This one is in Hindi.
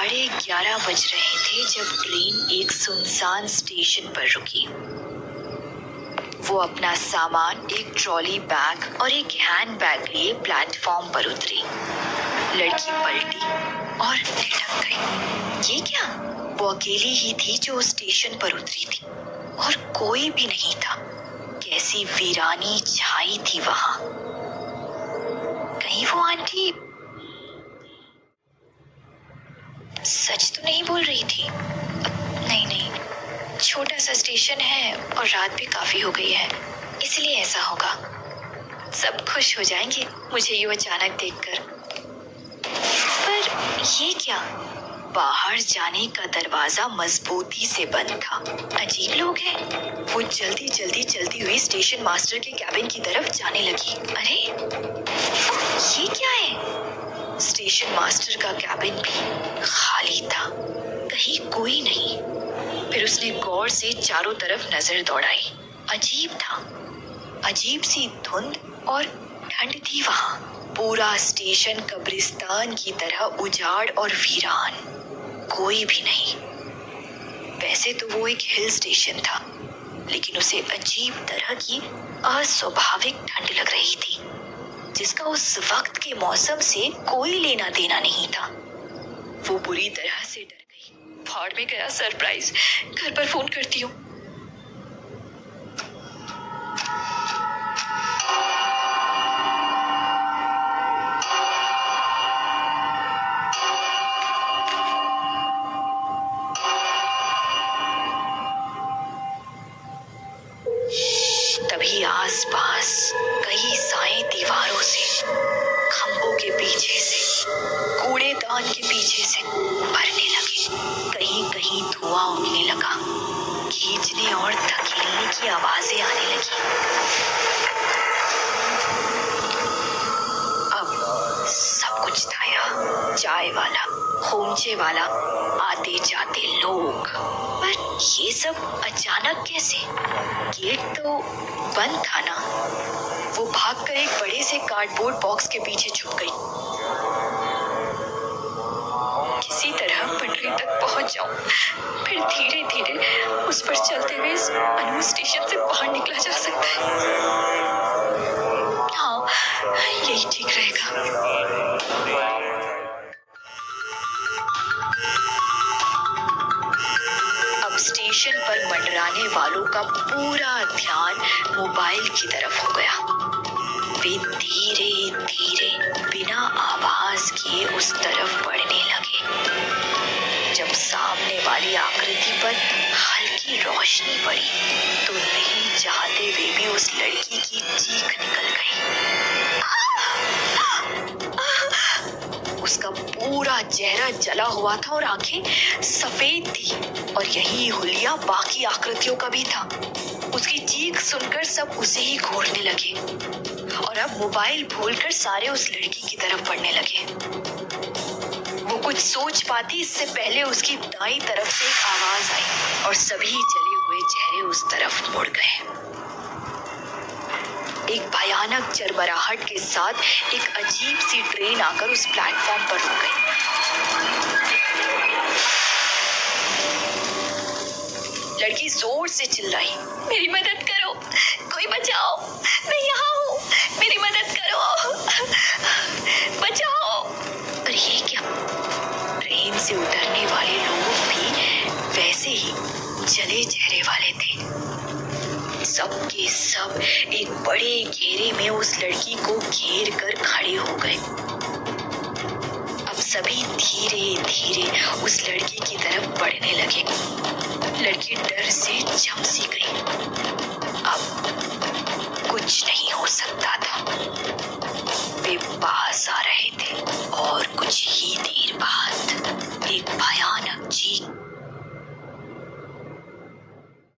11:30 बज रहे थे जब ट्रेन एक सुनसान स्टेशन पर रुकी। वो अपना सामान, एक ट्रॉली बैग और एक हैंड बैग लिए प्लेटफॉर्म पर उतरी। लड़की पलटी और लटक गई। ये क्या? वो अकेली ही थी जो उस स्टेशन पर उतरी थी और कोई भी नहीं था। कैसी वीरानी छाई थी वहां। कहीं वो आंटी सच तो नहीं बोल रही थी? नहीं, छोटा सा स्टेशन है और रात भी काफी हो गई है, इसलिए ऐसा होगा। सब खुश हो जाएंगे मुझे यूं अचानक देखकर। पर ये क्या? बाहर जाने का दरवाजा मजबूती से बंद था। अजीब लोग हैं। वो जल्दी जल्दी चलती हुई स्टेशन मास्टर के कैबिन की तरफ जाने लगी। अरे ये क्या है? स्टेशन मास्टर का कैबिन भी खाली था, कहीं कोई नहीं। फिर उसने गौर से चारों तरफ नजर दौड़ाई। अजीब था, अजीब सी धुंध और ठंड थी वहां। पूरा स्टेशन कब्रिस्तान की तरह उजाड़ और वीरान, कोई भी नहीं। वैसे तो वो एक हिल स्टेशन था, लेकिन उसे अजीब तरह की अस्वाभाविक ठंड लग रही थी, जिसका उस वक्त के मौसम से कोई लेना देना नहीं था। वो बुरी तरह से डर गई। फाड़ में गया सरप्राइज। घर पर फोन करती हूँ। तभी आसपास कई साए दीवारों से, खंभों के पीछे से, कूड़ेदान के पीछे से उभरने लगे। कहीं कहीं धुआं उड़ने लगा। खींचने और धकेलने की आवाजें आने लगी। अब सब कुछ था यहाँ। चाय वाला, खोमचे वाला, आते जाते लोग। पर ये सब अचानक कैसे? गेट तो बंद था ना। वो भागकर एक बड़े से कार्डबोर्ड बॉक्स के पीछे छुप गई। किसी तरह पटरी तक पहुंच जाऊं, फिर धीरे धीरे उस पर चलते हुए अनु स्टेशन से बाहर निकला जा सकता है। हाँ, यही ठीक रहेगा। स्टेशन पर मंडराने वालों का पूरा ध्यान मोबाइल की तरफ हो गया। वे धीरे धीरे बिना आवाज किए उस तरफ बढ़ने लगे। जब सामने वाली आकृति पर हल्की रोशनी पड़ी तो नहीं चाहते हुए भी उस लड़की की चीख निकल गई। उसका पूरा चेहरा जला हुआ था और आंखें सफेद थी, और यही हुलिया बाकी आकृतियों का भी था। उसकी चीख सुनकर सब उसे ही घूरने लगे और अब मोबाइल भूलकर सारे उस लड़की की तरफ बढ़ने लगे। वो कुछ सोच पाती इससे पहले उसकी दाईं तरफ से एक आवाज आई और सभी जले हुए चेहरे उस तरफ मुड़ गए। एक भयानक चरमराहट के साथ एक अजीब सी ट्रेन आकर उस प्लेटफॉर्म पर रुक गई। लड़की जोर से चिल्लाई, मेरी मदद करो, कोई बचाओ, मैं यहाँ हूँ, मेरी मदद करो, बचाओ। पर ये क्या? ट्रेन से उतरने वाले लोग भी वैसे ही जले चेहरे वाले थे। सबके सब एक बड़े घेरे में उस लड़की को घेर कर खड़े हो गए। अब सभी धीरे धीरे उस लड़की की तरफ बढ़ने लगे। लड़की डर से झमसी गई। अब